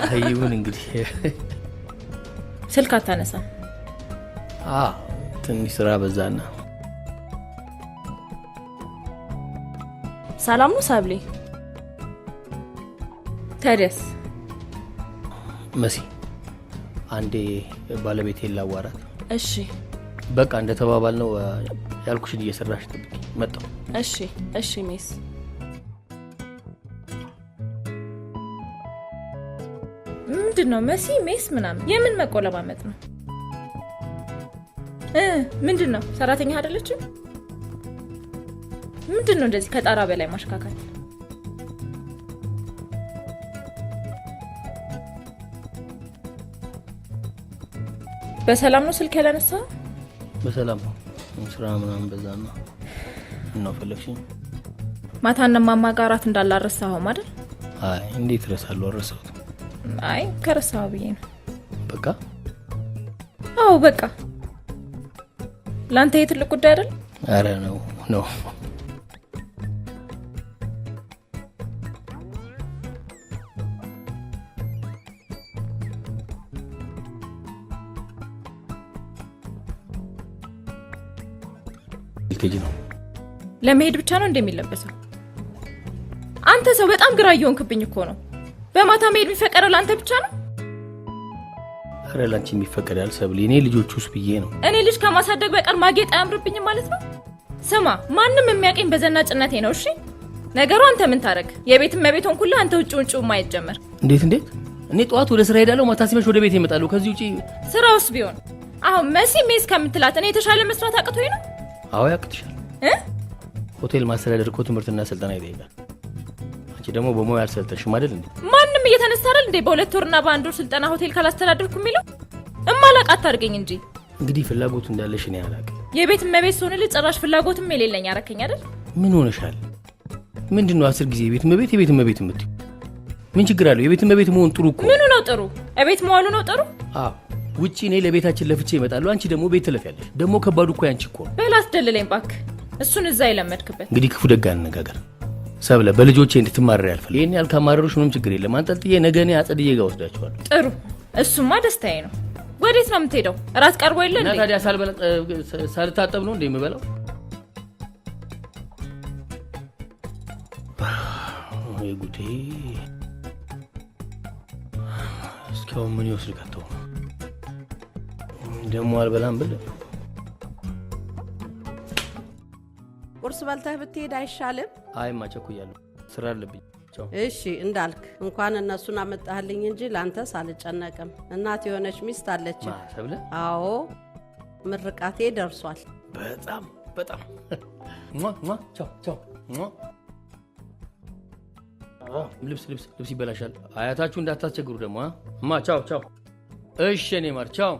አይሁን እንግዲህ ስልክ አታነሳም? ትንሽ ስራ በዛና። ሰላም ነው ሳብሌ? ታዲያስ? መሲ አንዴ ባለቤቴን ላዋራት። እሺ በቃ እንደተባባል ነው ያልኩሽን እየሰራሽ ጥብቂ መጣሁ። እሺ እሺ ሜስ ምንድነው መሲ ሜስ ምናምን የምን መቆለባመጥ ነው? ምንድነው ሰራተኛ አይደለችም? ምንድነው እንደዚህ ከጣራ በላይ ማሽካካት? በሰላም ነው ስልክ ያላነሳ? በሰላም ነው። ስራ ምናምን በዛና ነው ፈለግሽኝ? ማታና ማማጋራት እንዳላረሳው አይደል? አይ እንዴት ረሳለሁ? አረሳሁት። አይ ከረሳው ብዬ ነው። በቃ አው በቃ ላንተ የትልቅ ጉዳይ አይደል? አረ ነው ልትሄጂ ነው? ለመሄድ ብቻ ነው እንደሚለበሰው? አንተ ሰው በጣም ግራ እየሆንክብኝ እኮ ነው። በማታ መሄድ የሚፈቀደው ለአንተ ብቻ ነው? አረ ላንቺ የሚፈቀዳል ሰብሊ። እኔ ልጆቹስ ብዬ ነው። እኔ ልጅ ከማሳደግ በቀር ማጌጥ አያምርብኝም ማለት ነው? ስማ ማንም የሚያቀኝ በዘናጭነቴ ነው። እሺ ነገሩ አንተ ምን ታረግ? የቤት መቤቶን ሁሉ አንተ ውጭ ማየት ጀመር። እንዴት? እኔ ጠዋት ወደ ስራ ሄዳለሁ፣ ማታ ሲመሽ ወደ ቤት እመጣለሁ። ከዚህ ውጪ ስራውስ ቢሆን አሁን መሲ ሜስ ከምትላት እኔ የተሻለ መስራት አቅቶኝ ነው? አዎ ያቅትሻል። ሆቴል ማስተዳደር እኮ ትምህርትና ስልጠና ይጠይቃል። አንቺ ደግሞ በሙያ አልሰልጠንሽም አይደል እንዴ? ማንም እየተነሳ አይደል እንዴ በሁለት ወርና በአንድ ወር ስልጠና ሆቴል ካላስተዳደርኩ የሚለው? እማላቃት አድርገኝ እንጂ። እንግዲህ ፍላጎቱ እንዳለሽ እኔ አላውቅም። የቤት መቤት ሆነ ልጭራሽ ፍላጎትም የሌለኝ አረከኝ አይደል? ምን ሆነሻል? ምንድነው 10 ጊዜ የቤት መቤት የምትይው? ምን ችግር አለው? የቤት መቤት መሆን ጥሩ እኮ። ምኑ ነው ጥሩ? እቤት መዋሉ ነው ጥሩ? አዎ ውጪ እኔ ለቤታችን ለፍቼ እመጣለሁ፣ አንቺ ደግሞ ቤት ትለፊያለሽ። ደግሞ ከባዱ እኮ ያንቺ እኮ። በላስ ደልለኝ ባክ። እሱን እዛ ይለመድክበት። እንግዲህ ክፉ ደግ አነጋገር ሰብለ፣ በልጆቼ እንድትማረር ያልፈል። ይሄን ያልካማረሩሽ ምንም ችግር የለም። አንጠልጥዬ ነገ እኔ አጸድዬ ጋር ወስዳቸዋለሁ። ጥሩ፣ እሱማ ደስታዬ ነው። ወዴት ነው የምትሄደው? እራት ቀርቦ የለ እንዴ? እና ታዲያ ሳልታጠብ ነው እንዴ የምበላው? ወይ ጉዴ! እስካሁን ምን ይወስድ ከተው ደግሞ አልበላም ብል ቁርስ በልተህ ብትሄድ አይሻልም? አይማ ቸኩያለሁ፣ ስራ አለብኝ። እሺ እንዳልክ እንኳን እነሱን አመጣህልኝ እንጂ ላንተስ አልጨነቅም። እናት የሆነች ሚስት አለች። ሰብለ? አዎ ምርቃቴ ደርሷል። በጣም ቻው። ልብስ ይበላሻል። አያታችሁ እንዳታስቸግሩ ደግሞ። እማ ቻው። እሺ እኔ ማር ቻው።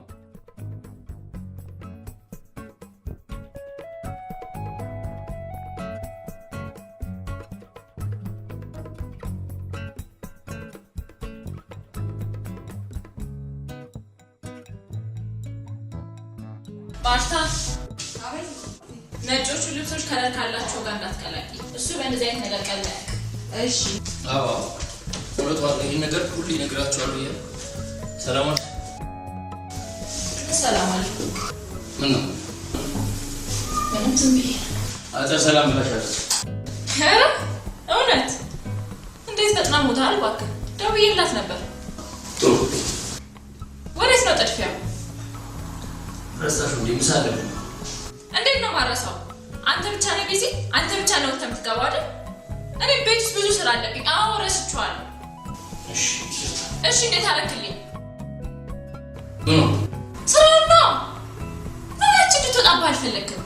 ባሽታ ነጮቹ ልብሶች ከለር ካላቸው ጋር እንዳትቀላቂ። እሱ በእንደዚህ አይነት ነገር ቀላል። እሺ አዎ ወጣው ይሄ ነገር ሁሉ ይነግራቸዋል። ሰላም አለይኩም። ምን ነው? ምንም ዝም ብዬ አታ ሰላም ብለሻል። እውነት? እንዴት ፈጥና ሞታል? እባክህ ደውዬላት ነበር። ጥሩ። ወዴት ነው ጥድፊያው? ረሳሽ እንዴ? ምሳሌ እንዴት ነው ማረሳው? አንተ ብቻ ነው ቢዚ፣ አንተ ብቻ ነው የምትገባው አይደል? እኔ ቤት ውስጥ ብዙ ስራ አለብኝ። አዎ ረስቼዋለሁ። እሺ እንዴት አደረክልኝ? ስራው ነው ማለት እንድትወጣብህ አልፈለግም።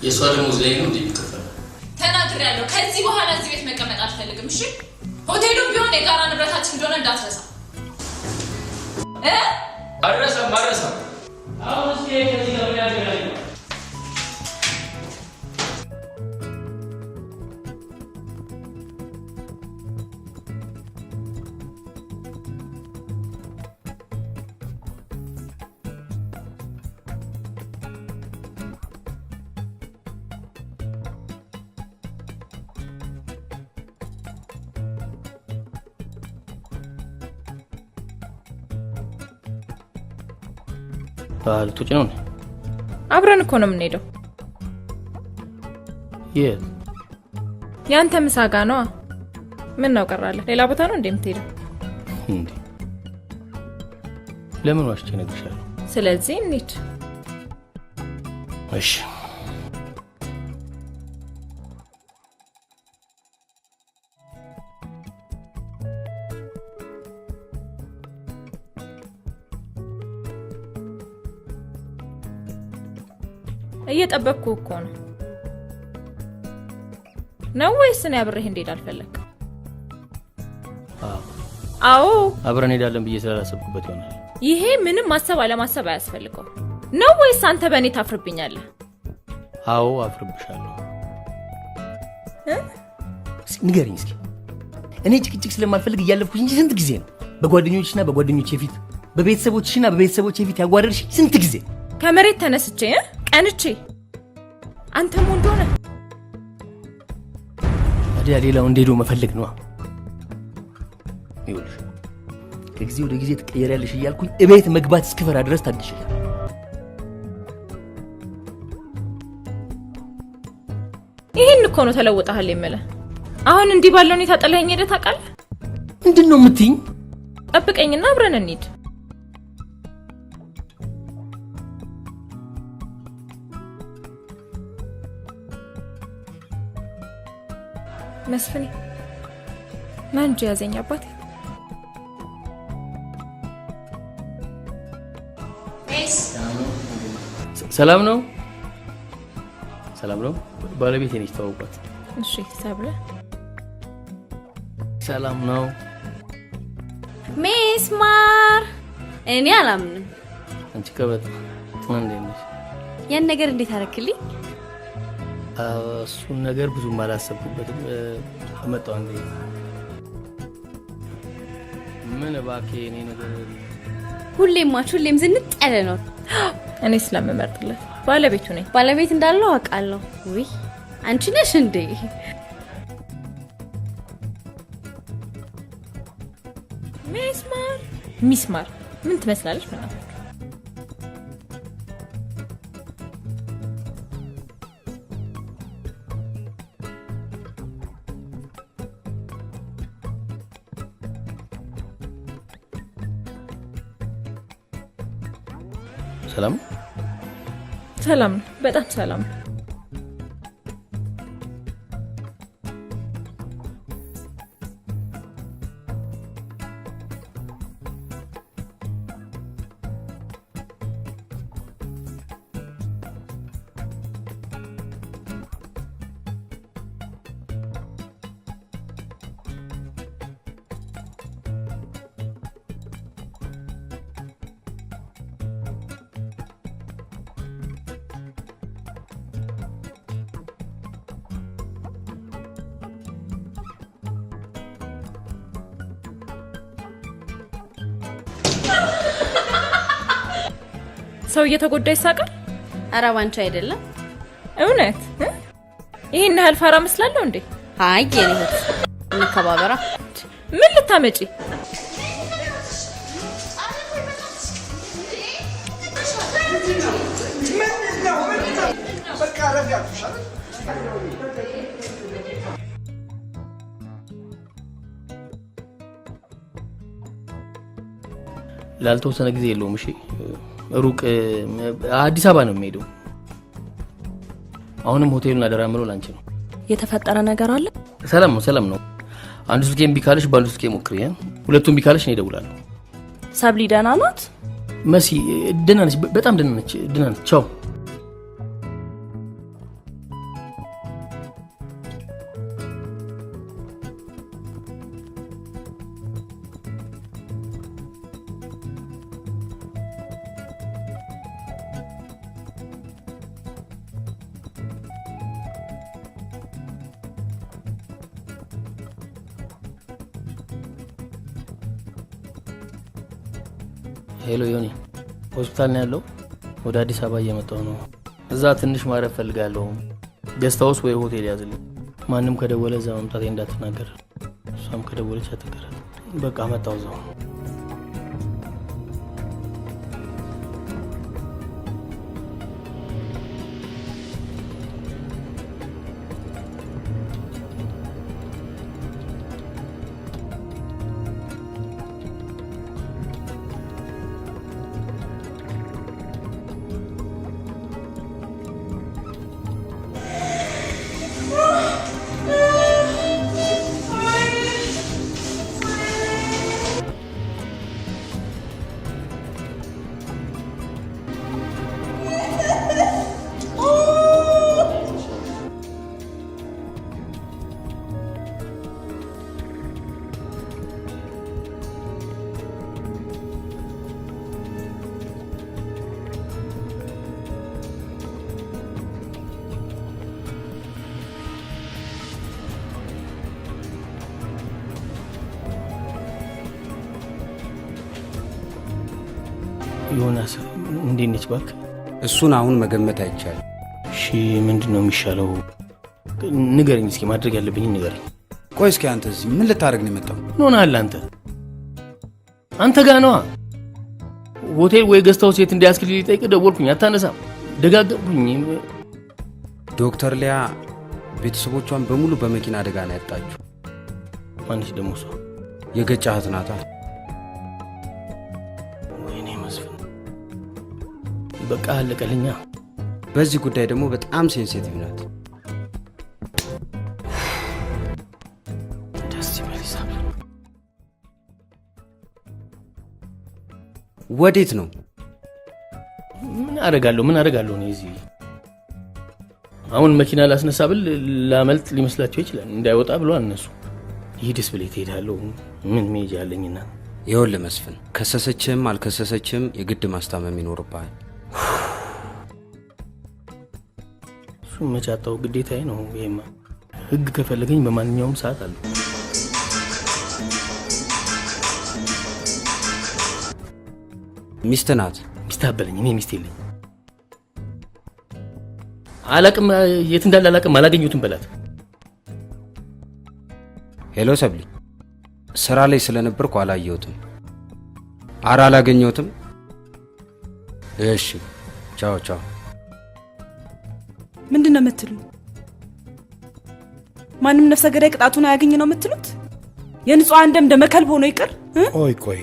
የሷ ደሞዝ ላይ ነው እንደሚከፈለው ተናግሬያለሁ። ከዚህ በኋላ እዚህ ቤት መቀመጥ አልፈልግም። እሺ ሆቴሉም ቢሆን የጋራ ንብረታችን እንደሆነ እንዳትረሳ። አረሳም አሁን እስኪ ከዚህ ጋር ያገናኝ ልትወጪ ነው? አብረን እኮ ነው የምንሄደው። የት? ያንተ ምሳ ጋ ነዋ። ምን ነው ቀራለ? ሌላ ቦታ ነው እንዴ የምትሄደው? እንዴ ለምን ዋሽቼ እነግርሻለሁ? ስለዚህ እንሂድ። እሺ እየጠበቅኩ እኮ ነው ወይስ እኔ አብሬህ እንዴት አልፈለክ? አዎ አብረን ሄዳለን ብዬ ስላላሰብኩበት ይሆናል። ይሄ ምንም ማሰብ አለማሰብ አያስፈልገው ነው ወይስ አንተ በእኔ ታፍርብኛለህ? አዎ አፍርብሻለሁ። ንገሪኝ እስኪ። እኔ ጭቅጭቅ ስለማልፈልግ እያለፍኩሽ እንጂ ስንት ጊዜ ነው በጓደኞችና በጓደኞቼ ፊት በቤተሰቦችሽና በቤተሰቦቼ ፊት ያጓደርሽ? ስንት ጊዜ ከመሬት ተነስቼ ቀንቼ አንተም ወንዶነ ታዲያ ሌላው እንደሄዶ መፈለግ ነው። ይኸውልሽ ከጊዜ ወደ ጊዜ ትቀየሪያለሽ እያልኩኝ እቤት መግባት እስክፈራ ድረስ ታግሼሻለሁ። ይሄን እኮ ነው ተለውጣሃል የምልህ። አሁን እንዲህ ባለው ሁኔታ ጥለኸኝ ሄደህ ታውቃለህ? ምንድን ነው የምትይኝ? ጠብቀኝና አብረን እንሂድ። መስፍኔ ና እንጂ ያዘኝ አባቴ። ሰላም ነው? ሰላም ነው። ባለቤቴ ነች፣ ተዋውቋት። እሺ ሰብለ ሰላም ነው። ሚስማር እኔ አላምንም። አንቺ ከበጥ እንዴት ነሽ? ያን ነገር እንዴት አደረክልኝ? እሱን ነገር ብዙም አላሰብኩበትም። መጣሁ አንዴ። ምን እባክህ እኔ ነገር ሁሌም ዝንጥ ያለ ነው። እኔ ስለምመርጥለት ባለቤቱ ነኝ። ባለቤት እንዳለው አውቃለሁ። ውይ አንቺ ነሽ እንዴ? ሚስማር ምን ትመስላለች? ማለት ሰላም ነው። በጣም ሰላም ነው። ሰው እየተጎዳ ይሳቃል። ኧረ ባንቺ አይደለም። እውነት ይሄን ያህል ፋራ መስላለሁ እንዴ? አይ የኔ እንከባበራ። ምን ልታመጪ? ላልተወሰነ ጊዜ የለውም። እሺ ሩቅ አዲስ አበባ ነው የሚሄደው። አሁንም ሆቴሉን አደራምለው ላንቺ ነው። የተፈጠረ ነገር አለ? ሰላም ነው። አንዱ ስልኬን ቢካልሽ ባንዱ ስልኬ ሞክሪ። ሁለቱም ቢካልሽ ነው እደውላለሁ። ሰብሊ ደህና ናት? መሲ ደህና ነች፣ በጣም ደህና ነች። ቻው። ሄሎ ዮኒ፣ ሆስፒታል ነው ያለው? ወደ አዲስ አበባ እየመጣሁ ነው። እዛ ትንሽ ማረፍ ፈልጋለሁ። ጌስት ሃውስ ወይ ሆቴል ያዝልኝ። ማንም ከደወለ እዛ መምጣቴ እንዳትናገር። እሷም ከደወለች አትቀራት። በቃ መጣሁ እዛው። ዮናስ እንዴት ነች ባክ? እሱን አሁን መገመት አይቻልም። እሺ ምንድነው የሚሻለው? ንገረኝ እስኪ፣ ማድረግ ያለብኝ ንገረኝ። ቆይ እስኪ አንተ እዚህ ምን ልታደርግ ነው የመጣው? ምን ሆነሃል አንተ ጋር ነዋ። ሆቴል ወይ ገስት ሃውስ የት እንዲያስክልኝ ልጠይቅ ደወልኩኝ፣ አታነሳም። ደጋገምኩኝ። ዶክተር ሊያ ቤተሰቦቿን በሙሉ በመኪና አደጋ ነው ያጣችው። ማንሽ ደግሞ እሷ? የገጫህት ናታ። ወይኔ መስፍን፣ በቃ አለቀልኛ። በዚህ ጉዳይ ደግሞ በጣም ሴንሲቲቭ ናት። ደስ ይመልሳል። ወዴት ነው? ምን አደርጋለሁ እኔ እዚህ አሁን መኪና ላስነሳ ብል ላመልጥ ሊመስላቸው ይችላል። እንዳይወጣ ብሏል እነሱ። ይሄድስ ብለህ ትሄዳለህ? ምን መሄጃ አለኝና? ይኸውልህ መስፍን፣ ከሰሰችም አልከሰሰችም የግድ ማስታመም ይኖርብሃል። እሱ መጫጣው ግዴታዬ ነው። ይሄማ ህግ ከፈለገኝ በማንኛውም ሰዓት አለ። ሚስት ናት። ሚስት አበለኝ። እኔ ሚስት የለኝ። አላቅም፣ የት እንዳለ አላቅም። አላገኘሁትም በላት። ሄሎ ሰብሊ፣ ስራ ላይ ስለነበርኩ አላየሁትም። ኧረ አላገኘሁትም። እሺ ቻው ቻው። ምንድነው የምትሉት? ማንም ነፍሰ ገዳይ ቅጣቱን አያገኝ ነው የምትሉት? የንጹሃን ደም ደመከልብ ሆኖ ይቅር? ቆይ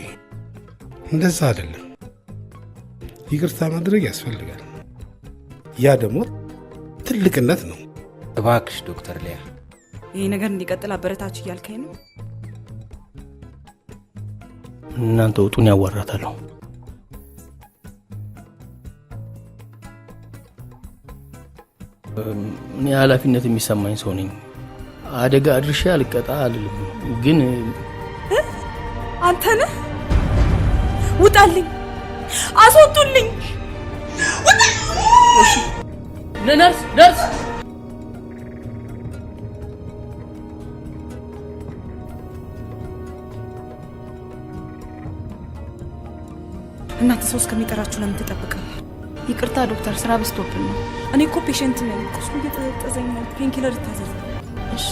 እንደዛ አይደለም። ይቅርታ ማድረግ ያስፈልጋል። ያ ደግሞ ትልቅነት ነው። እባክሽ ዶክተር ሊያ፣ ይሄ ነገር እንዲቀጥል አበረታች እያልከኝ ነው? እናንተ ውጡን፣ ያዋራታለሁ። እኔ ኃላፊነት የሚሰማኝ ሰው ነኝ። አደጋ አድርሼ አልቀጣ አልልም፣ ግን አንተ ነህ። ውጣልኝ፣ አስወጡልኝ። ነርስ እናንተ ሰው እስከሚጠራችሁ ለምን ትጠብቃለህ? ይቅርታ ዶክተር፣ ስራ በዝቶብን ነው። እኔ እኮ ፔሸንት ነኝ። ቁስሉ እየተጠዘኝ ነው። ፔንኪለር ይታዘዝ። እሺ።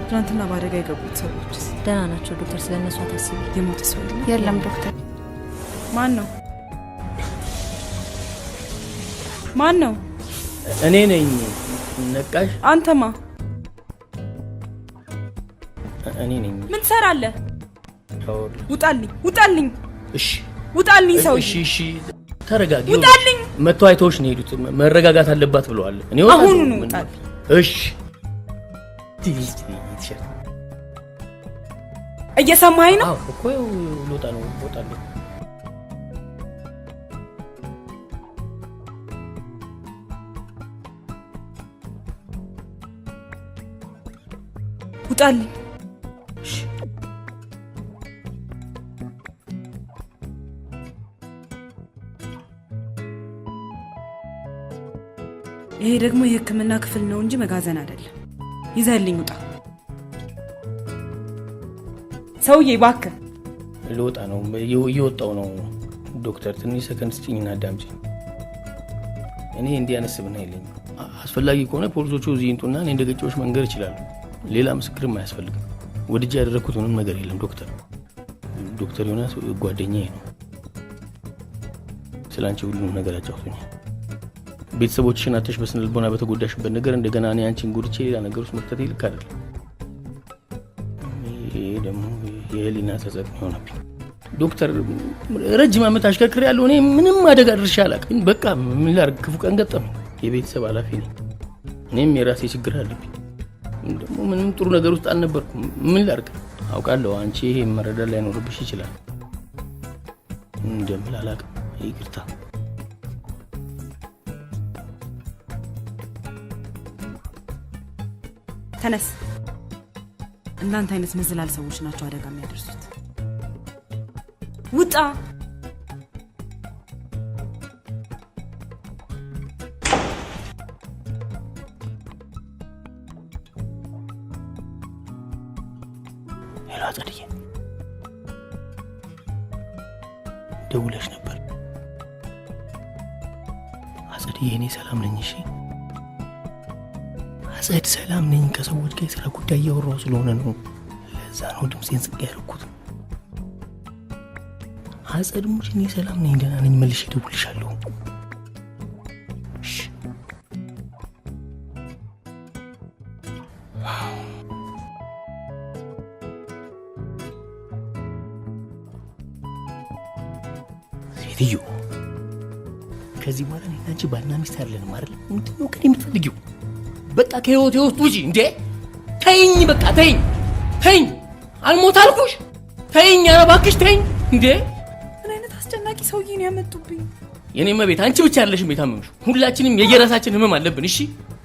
ትናንትና በአደጋ የገቡት ሰዎችስ? ደህና ናቸው ዶክተር፣ ስለነሱ አታስቢ። የሞተ ሰው የለም ዶክተር። ማን ነው? ማን ነው? እኔ ነኝ። ነቃሽ? አንተማ? እኔ ነኝ። ምን ትሰራለህ? ውጣልኝ! ውጣልኝ! እሺ ውጣልኝ! ሰው እሺ ተረጋጊ። ውጣልኝ! መጥቶ አይተውሽ ነው የሄዱት። መረጋጋት አለባት ብለዋል። እኔ አሁኑኑ ውጣልኝ! እሺ እየሰማኸኝ ነው? አዎ እኮ ልወጣ ነው። እወጣለሁ። ውጣልኝ! ይሄ ደግሞ የሕክምና ክፍል ነው እንጂ መጋዘን አይደለም። ይዘህልኝ ውጣ። ሰውዬ እባክህ። ልወጣ ነው። እየወጣው ነው። ዶክተር ትንሽ ሰከንድ ስጭኝና አዳምጪኝ። እኔ እንዲያነስብና የለኝም። አስፈላጊ ከሆነ ፖሊሶቹ እዚህ ይምጡና እኔ እንደገጨዎች መንገር ይችላሉ። ሌላ ምስክርም አያስፈልግም። ወድጄ ያደረኩት ምንም ነገር የለም ዶክተር። ዶክተር ዮናስ ጓደኛዬ ነው። ስላንቺ ሁሉንም ነገር አጫውቶኛል። ቤተሰቦችሽን አተሽ በስነ ልቦና በተጎዳሽበት ነገር እንደገና እኔ አንቺን ጉድቼ ሌላ ነገር ውስጥ መክተቴ ልክ አይደለም። ይሄ ደግሞ የህሊና ጸጸት ሆነብኝ ዶክተር። ረጅም ዓመት አሽከርክሬያለሁ። እኔ ምንም አደጋ አድርሼ አላውቅም። በቃ ምን ላድርግ፣ ክፉ ቀን ገጠመኝ። የቤተሰብ ኃላፊ ነኝ። እኔም የራሴ ችግር አለብኝ። ደግሞ ምንም ጥሩ ነገር ውስጥ አልነበርኩም። ምን ላድርግ አውቃለሁ። አንቺ ይሄ መረዳት ላይኖርብሽ ይችላል። እንደምን አላውቅም። ይቅርታ። ተነስ። እናንተ አይነት መዝላል ሰዎች ናቸው አደጋ የሚያደርሱት። ውጣ! ሄሎ አጸድዬ፣ ደውለሽ ነበር? አጸድዬ እኔ ሰላም ነኝ። እሺ አጸድ ሰላም ነኝ። ከሰዎች ጋር የስራ ጉዳይ እያወራሁ ስለሆነ ነው። ለዛ ነው ድምፄን ዝቅ ያደረኩት። አጸድ ሙች እኔ ሰላም ነኝ፣ ደህና ነኝ። መልሼ እደውልልሻለሁ። ሴትዮ ከዚህ በኋላ እኔና አንቺ ባልና ሚስት አይደለንም አይደል? ምንድን ነው ከእኔ የምትፈልጊው? በቃ ከህይወቴ ውስጥ ውጪ እንዴ! ተይኝ፣ በቃ ተይኝ፣ ተይኝ። አልሞት አልኩሽ፣ ተይኝ። ኧረ እባክሽ ተይኝ እንዴ! ምን አይነት አስጨናቂ ሰውዬ ነው ያመጡብኝ? የኔ መቤት አንቺ ብቻ አይደለሽም የታመምሽው፣ ሁላችንም የየራሳችን ህመም አለብን። እሺ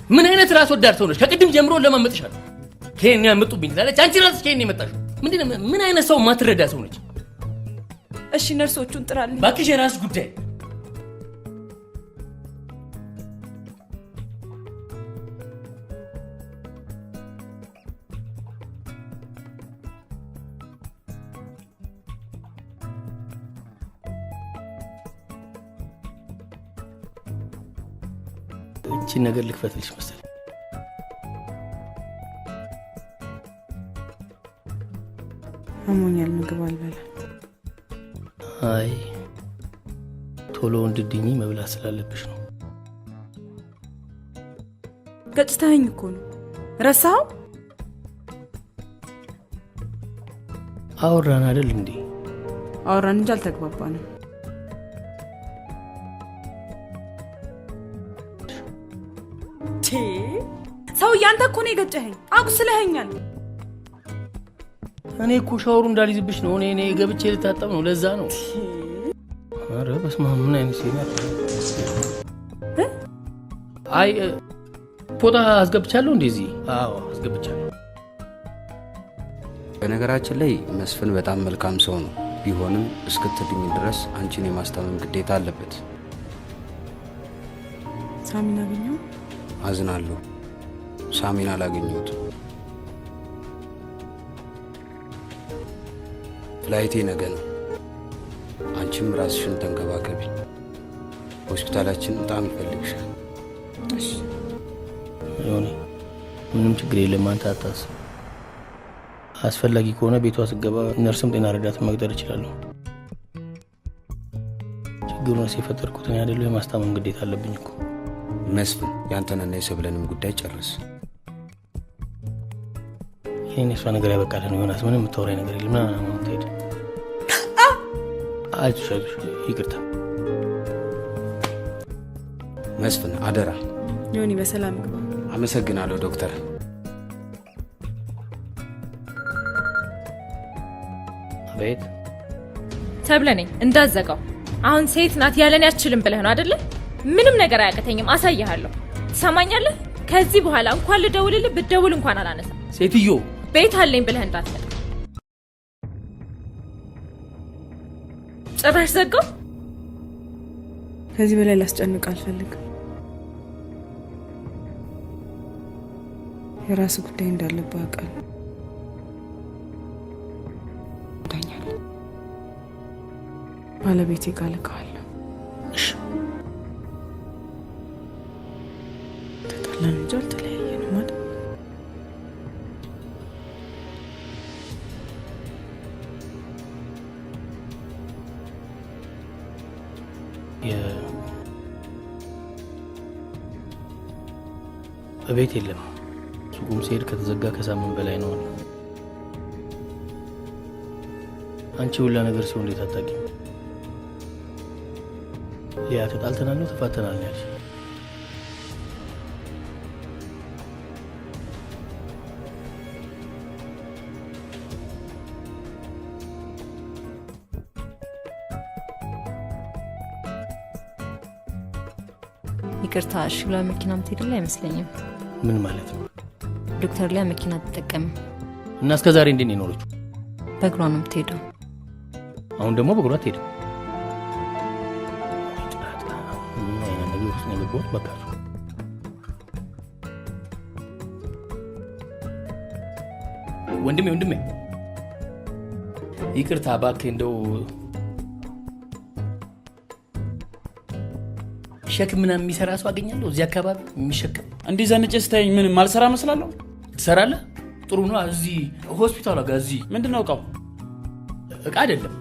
ምን አይነት ራስ ወዳድ ሰው ነሽ? ከቅድም ጀምሮ ለማመጥሻለሁ። ከኔ ያመጡብኝ ትላለች። አንቺ ራስሽ ከኔ የመጣሽው ምንድነው? ምን አይነት ሰው ማትረዳ ሰው ነች? እሺ ነርሶቹን ጥራልኝ እባክሽ፣ የራስሽ ጉዳይ። እቺ ነገር ልክፈትልሽ መሰለኝ። አሞኛል፣ ምግብ አልበላ። አይ ቶሎ እንድድኝ መብላት ስላለብሽ ነው። ገጭታኝ እኮ ነው። ረሳው? አወራን አይደል እንዴ? አወራን እንጂ አልተግባባንም። ሰውዬ አንተ እኮ ነው የገጨኸኝ፣ አቁስለኸኛል። እኔ እኮ ሻወሩ እንዳልይዝብሽ ነው። እኔ ገብቼ ልታጠብ ነው፣ ለዛ ነው። ኧረ በስመ አብ፣ ምን አይነት ሴት ናት? አይ ፎጣ አስገብቻለሁ እንደዚህ። አዎ አስገብቻለሁ። በነገራችን ላይ መስፍን በጣም መልካም ሰው ነው። ቢሆንም እስክትድኝ ድረስ አንቺን የማስታመም ግዴታ አለበት። ሳሚን አገኘው? አዝናለሁ፣ ሳሚን አላገኘሁትም። ፍላይቴ ነገ ነው። አንቺም ራስሽን ተንከባከቢ። ሆስፒታላችን በጣም ይፈልግሻል። እሺ ዮኒ፣ ምንም ችግር የለም፣ አንተ አታስብ። አስፈላጊ ከሆነ ቤቷ ስገባ ነርስም ጤና ረዳትን መቅጠር እችላለሁ። ችግሩን የፈጠርኩት እኔ አይደለሁ፣ የማስታመም ግዴታ አለብኝ እኮ። መስፍን፣ ያንተንና የሰብለንም ጉዳይ ጨርስ። ይህን የሷ ነገር ያበቃለ ነው ዮናስ። ምንም የምታወራኝ ነገር የለም። ምናምን ትሄድ። አይዞሽ አይዞሽ፣ ይቅርታ መስፍን፣ አደራ። ዮኒ በሰላም ግባ። አመሰግናለሁ ዶክተር። አቤት። ሰብለ ነኝ፣ እንዳዘጋው። አሁን ሴት ናት ያለን ያችልም ብለህ ነው አይደለ? ምንም ነገር አያቅተኝም፣ አሳይሃለሁ። ትሰማኛለህ? ከዚህ በኋላ እንኳን ልደውልልህ ብትደውል እንኳን አላነሳም። ሴትዮ ቤት አለኝ ብለህ እንዳትመጣ። ጭራሽ ዘጋው። ከዚህ በላይ ላስጨንቅ አልፈልግም። የራስ ጉዳይ እንዳለብህ አውቃለሁ። ዳኛል ባለቤቴ ጋር ልከዋለሁ። እሺ ተጣላን እንጂ አልተለያየንም አይደል? በቤት የለም። ሱቁም ሲሄድ ከተዘጋ ከሳምንት በላይ ነው። አንቺ ሁላ ነገር ሲሆን እንዴት አታውቂም? ሊያ ተጣልተናል ነው ተፋተናል ነው ያልሽ? ይቅርታ፣ እሺ ብላ መኪና ምትሄድልህ አይመስለኝም። ምን ማለት ነው? ዶክተር ሊያ መኪና አትጠቀምም እና እስከ ዛሬ እንዴት ነው የኖረችው? በእግሯ ነው የምትሄደው። አሁን ደግሞ በእግሯ አትሄድም። ነገር ውስጥ ነው የገባሁት። በቃ ወንድሜ ይቅርታ እባክህ፣ እንደው ሸክም ምናምን የሚሰራ ሰው አገኛለሁ እዚህ አካባቢ የሚሸከም። እንዲህ ዘንጬ ስታይኝ ምን ማልሰራ መስላለሁ? ትሰራለህ? ጥሩ ነው። እዚህ ሆስፒታል ጋር እዚህ ምንድነው እቃው? እቃ አይደለም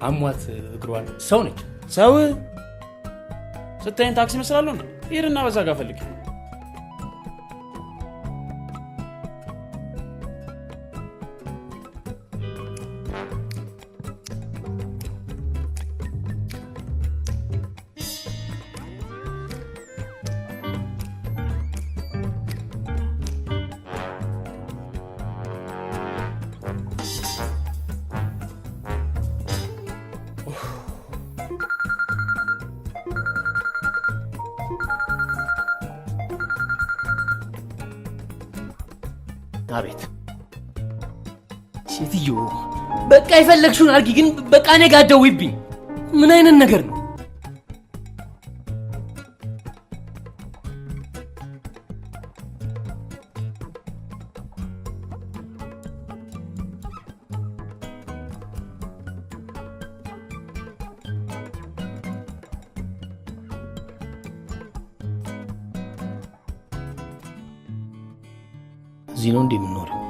አሟት እግሯን ሰው ነች። ሰው ስታይኝ ታክሲ መስላለሁ እንዴ? ሄድና በዛ ጋር ፈልግ። አቤት ሴትዮ፣ በቃ የፈለግሽውን አድርጊ፣ ግን በቃ እኔ ጋር አትደውይብኝ። ምን አይነት ነገር ነው? እዚህ ነው እንዴ የምንኖረው?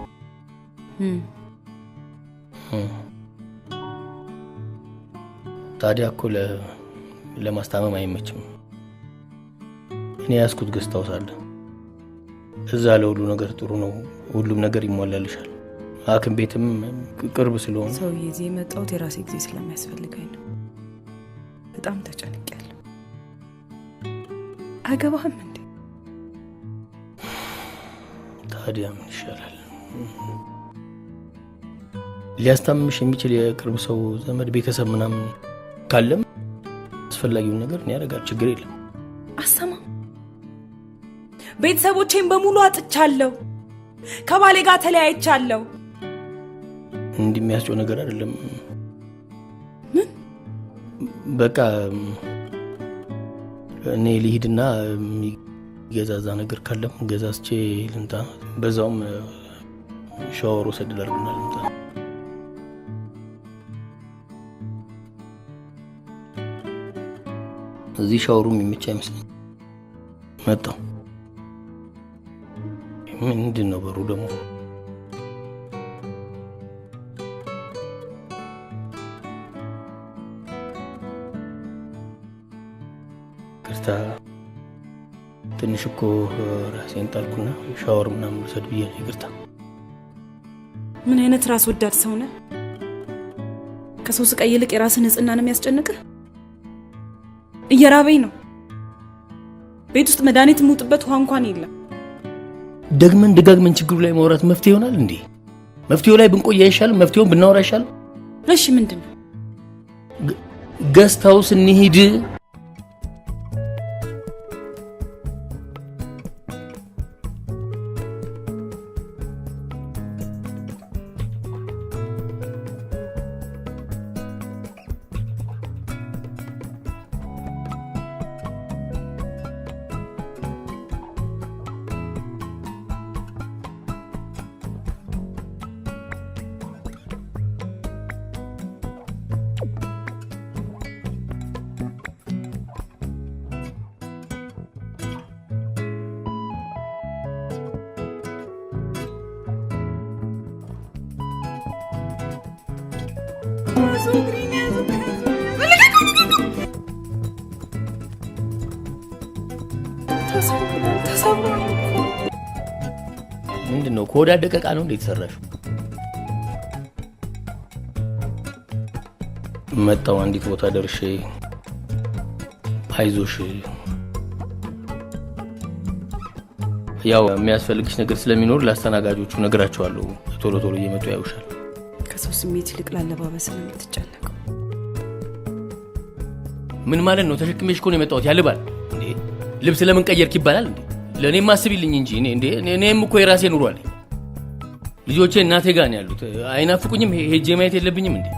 ታዲያ እኮ ለማስታመም አይመችም። እኔ ያስኩት ገስት ሃውስ አለ። እዛ ለሁሉ ነገር ጥሩ ነው፣ ሁሉም ነገር ይሟላልሻል። ሐኪም ቤትም ቅርብ ስለሆነ። ሰውዬ እዚህ የመጣሁት የራሴ ጊዜ ስለሚያስፈልገኝ ነው። በጣም ተጨንቄያለሁ። አገባህም እንዴ? ታዲያ ምን ይሻላል? ሊያስታምምሽ የሚችል የቅርብ ሰው ዘመድ ቤተሰብ ምናምን ካለም አስፈላጊውን ነገር እኔ ያደርጋል፣ ችግር የለም። አሰማ ቤተሰቦቼን በሙሉ አጥቻለሁ። ከባሌ ጋር ተለያይቻለሁ። እንዲህ የሚያስጨው ነገር አይደለም። ምን? በቃ እኔ ልሂድና የሚገዛዛ ነገር ካለም ገዛዝቼ ልምጣ። በዛውም ሻወር ወሰድ ላድርግና ልምጣ። እዚህ ሻወሩም የሚመች አይመስለኝም። መጣሁ። ምንድን ነው በሩ ደግሞ? ቅርታ፣ ትንሽ እኮ ራሴን ጣልኩና ሻወር ምናምን ልውሰድ ብዬ ነው። ይቅርታ። ምን አይነት ራስ ወዳድ ሰው ነህ? ከሰው ስቃይ ይልቅ የራስን ንጽህና ነው የሚያስጨንቅህ? እየራበኝ ነው። ቤት ውስጥ መድኃኒት የምውጥበት ውሃ እንኳን የለም። ደግመን ደጋግመን ችግሩ ላይ ማውራት መፍትሄ ይሆናል እንዴ? መፍትሄው ላይ ብንቆይ አይሻልም? መፍትሄውን ብናወራ አይሻልም? እሺ ምንድን ነው? ገስት ሃውስ እንሂድ። ምንድን ነው? ከወዳደቀ ዕቃ ነው እንዴ የተሰራሽው? መጣሁ አንዲት ቦታ ደርሼ አይዞሽ፣ ያው የሚያስፈልግሽ ነገር ስለሚኖር ላስተናጋጆቹ ነግራቸዋለሁ። ቶሎ ቶሎ እየመጡ ያዩሻል። ከሰው ስሜት ይልቅ ላለባበስ ነው የምትጨነቀው። ምን ማለት ነው? ተሸክሜሽ እኮ ነው የመጣሁት። ያልባል እንዴ? ልብስ ለምን ቀየርክ ይባላል እንዴ? ለእኔም አስቢልኝ እንጂ እኔም እኮ የራሴ ኑሮ አለኝ። ልጆቼ እናቴ ጋር ነው ያሉት። አይናፍቁኝም? ሄጄ ማየት የለብኝም እንዴ?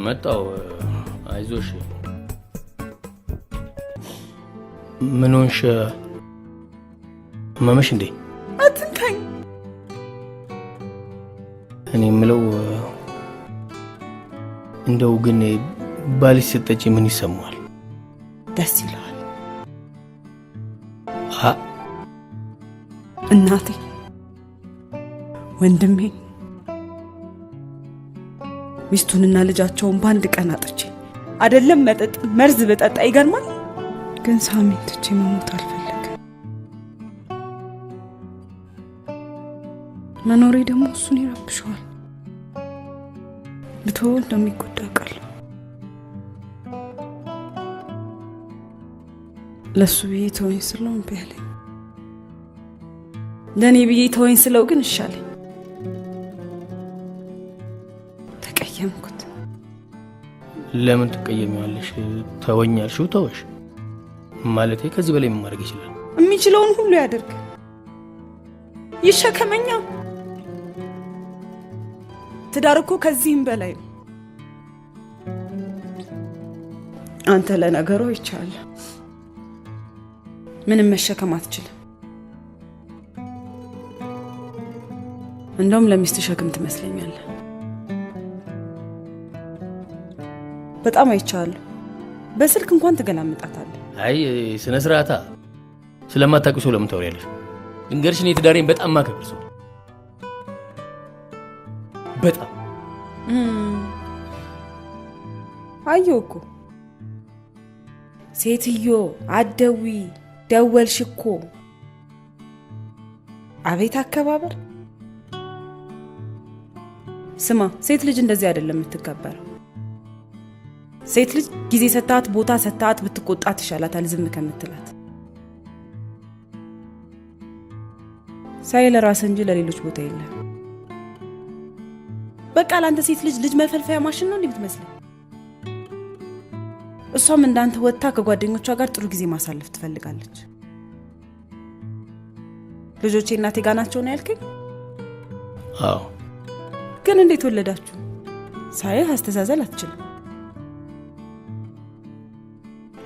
መጣሁ። አይዞሽ። ምን ሆንሽ? መመሽ እንዴ? አትንካኝ። እኔ የምለው እንደው ግን ባልሽ ስትጠጪ ምን ይሰማዋል? ደስ ይለዋል። እናቴ፣ ወንድሜ ሚስቱንና ልጃቸውን በአንድ ቀን አጥቼ አይደለም መጠጥ መርዝ በጠጣ ይገርማል። ግን ሳሚን ትቼ መሞት አልፈለግም። መኖሬ ደግሞ እሱን ይረብሸዋል። ብትወው እንደሚጎዳ ቃል ለሱ ብዬ ተወኝ ስለው እምቢ አለኝ። ለእኔ ብዬ ተወኝ ስለው ግን እሻለኝ። ተቀየምኩት። ለምን ትቀየሚዋለሽ? ተወኝ ያልሽው ተወሽ ማለቴ ከዚህ በላይ ምን ማድረግ ይችላል? የሚችለውን ሁሉ ያደርግ፣ ይሸከመኛ። ትዳር እኮ ከዚህም በላይ ነው። አንተ ለነገሩ ይቻላል፣ ምንም መሸከም አትችልም። እንደውም ለሚስት ሸክም ትመስለኛለህ። በጣም አይቻለሁ። በስልክ እንኳን ትገላምጣታለህ። አይ ስነ ስርዓታ ስለማታውቂ ሰው ለምን ታወሪያለሽ? እንገርሽ እኔ ትዳሬን በጣም ማከብር ሰው በጣም አየሁ እኮ ሴትዮ አደዊ ደወልሽ እኮ። አቤት አከባበር! ስማ፣ ሴት ልጅ እንደዚህ አይደለም የምትከበረው። ሴት ልጅ ጊዜ ሰጣት፣ ቦታ ሰጣት ብትቆጣት ይሻላታል ዝም ከምትላት። ሳይ ለራስህ እንጂ ለሌሎች ቦታ የለም። በቃ ለአንተ ሴት ልጅ መፈልፈያ ማሽን ነው እንደምትመስለው። እሷም እንዳንተ ወጥታ ከጓደኞቿ ጋር ጥሩ ጊዜ ማሳለፍ ትፈልጋለች። ልጆቼ እናቴ ጋር ናቸው ነው ያልከኝ? አዎ። ግን እንዴት ወለዳችሁ? ሳይህ አስተዛዘል አትችልም።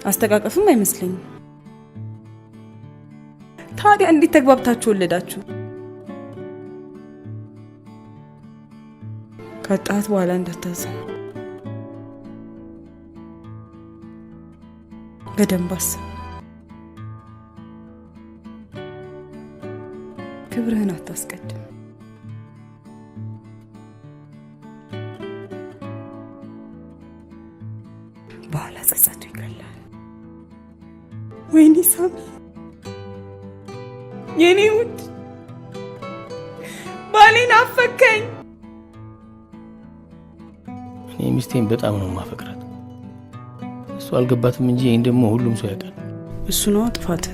አስተቃቀፍም አይመስለኝም። ታዲያ እንዴት ተግባብታችሁ ወለዳችሁ? ከጣት በኋላ እንዳታዘን በደንብ አስብ። ክብርህን አታስቀድም። በኋላ ጸጸቱ ይገላል። ወይኔ ሳሚ፣ የኔ ውድ ባሌን አፈከኝ። እኔ ሚስቴን በጣም ነው ማፈቅራት። እሱ አልገባትም እንጂ ይሄን ደግሞ ሁሉም ሰው ያውቃል። እሱ ነው ጥፋት።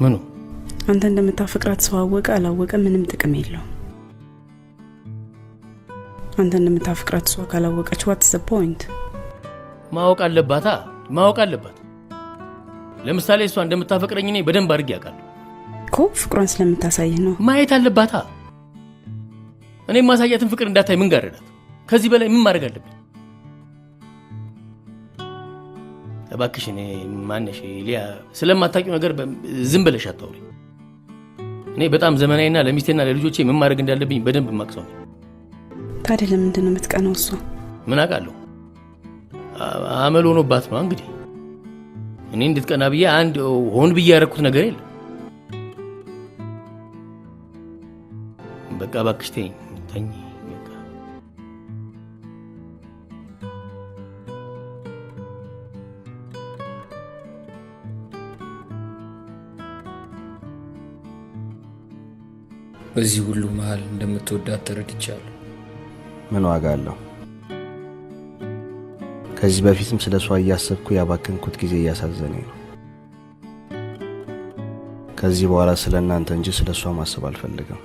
ምኑ? አንተ እንደምታፈቅራት ሰው አወቀ አላወቀ ምንም ጥቅም የለውም። አንተ እንደምታፈቅራት ሰው ካላወቀች what's the point? ማወቅ አለባታ፣ ማወቅ አለባት። ለምሳሌ እሷ እንደምታፈቅረኝ እኔ በደንብ አድርጌ ያውቃለሁ እኮ። ፍቅሯን ስለምታሳይህ ነው ማየት አለባታ። እኔም ማሳያትን ፍቅር እንዳታይ ምን ጋረዳት? ከዚህ በላይ ምን ማድረግ አለብኝ? እባክሽ እኔ ማነሽ ሊያ፣ ስለማታውቂው ነገር ዝም ብለሽ አታውሪ። እኔ በጣም ዘመናዊና ለሚስቴና ለልጆቼ ምን ማድረግ እንዳለብኝ በደንብ ማቅሰው። ታዲያ ለምንድን ነው የምትቀናው? እሷ ምን አውቃለሁ፣ አመል ሆኖባት ነው እንግዲህ። እኔ እንድትቀና ብዬ አንድ ሆን ብዬ ያደረኩት ነገር የለም። በቃ እባክሽ ተኝ። በዚህ ሁሉ መሃል እንደምትወዳት ተረድቻለሁ። ምን ዋጋ አለው? ከዚህ በፊትም ስለ እሷ እያሰብኩ ያባከንኩት ጊዜ እያሳዘነኝ ነው። ከዚህ በኋላ ስለ እናንተ እንጂ ስለ እሷ ማሰብ አልፈልግም።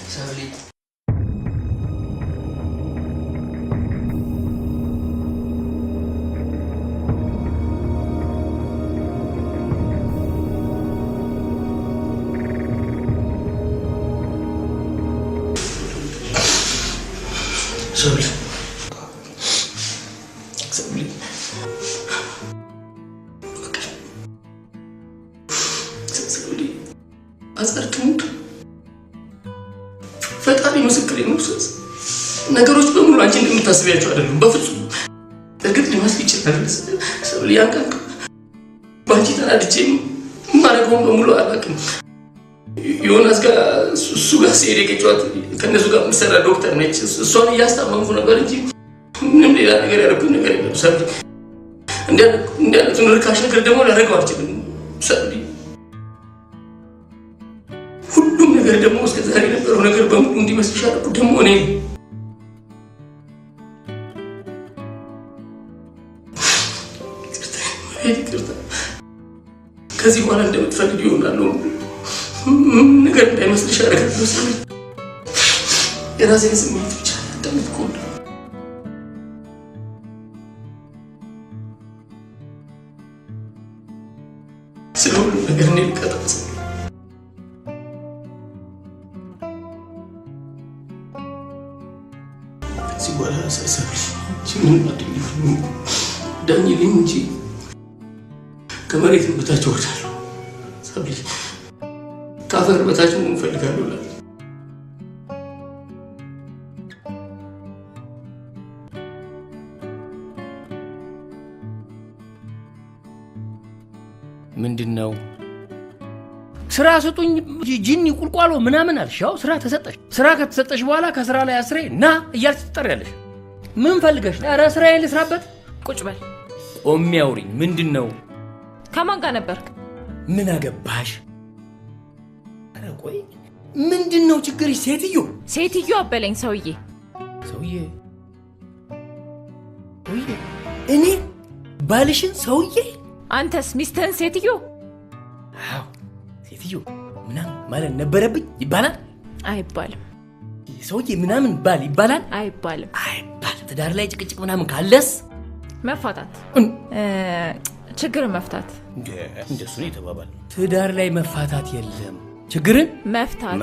ሰብሊ፣ ሰብሊ ሰብሊ ሰብሊ አጸድቅሙት ፈጣሪ ምስክሬ ነው። ነገሮች በሙሉ አንቺ እንደምታስቢያቸው አይደሉም በፍጹም። እርግጥ ሊመስል ይችላል ሰብሊ ያንቀቅ ባንቺ ተናድጄ ማረገውን በሙሉ አላውቅም። ዮናስ ጋር እሱ ጋር ሲሄድ የገጨዋት ከእነሱ ጋር የምትሰራ ዶክተር ነች። እሷን እያስታመምኩ ነበር እንጂ ምንም ሌላ ነገር ያደረኩኝ ነገር የለም። ሰብሊ እንዲያለቱን ርካሽ ነገር ደግሞ ላደረገው አልችልም። ሰብሊ ሁሉም ነገር ደግሞ እስከዛሬ የነበረው ነገር በሙሉ እንዲመስልሽ አደረኩ ደግሞ እኔ ይቅርታ። ከዚህ በኋላ እንደምትፈልግ ይሆናል ነገር እንዳይመስልሽ አደረጋለሁ። ሰብሊ የራሴን ስሜት ብቻ ያዳምጥኩ። ስለ ሁሉም ነገር እኔ ልቀጣት ከዚህ በኋላ ሰብሊ ምንም አትይኝ ዳኝልኝ እንጂ ከመሬት በታች ወርዳለሁ። ሰብሊ ከአፈር በታች መሆን እፈልጋለሁ። ምንድነው? ስራ ስጡኝ ጂኒ ቁልቋሎ ምናምን አልሻው። ስራ ተሰጠሽ። ስራ ከተሰጠሽ በኋላ ከስራ ላይ አስሬ ና እያልሽ ትጠሪያለሽ። ምን ፈልገሽ? ኧረ ስራዬን ልስራበት። ቁጭ በል። ቆሜ አውሪኝ። ምንድነው? ከማን ጋር ነበርክ? ምን አገባሽ? ኧረ ቆይ ምንድነው ችግርሽ? ሴትዮ አበለኝ። ሰውዬ እኔ ባልሽን ሰውዬ? አንተስ ሚስትህን ሴትዮ? አዎ ሴትዮ ምናምን ማለት ነበረብኝ ይባላል? አይባልም። ሰውዬ ምናምን ባል ይባላል? አይባልም። ትዳር ላይ ጭቅጭቅ ምናምን ካለስ መፋታት፣ ችግርን መፍታት። እንደሱ ነው የተባባል። ትዳር ላይ መፋታት የለም፣ ችግርን መፍታት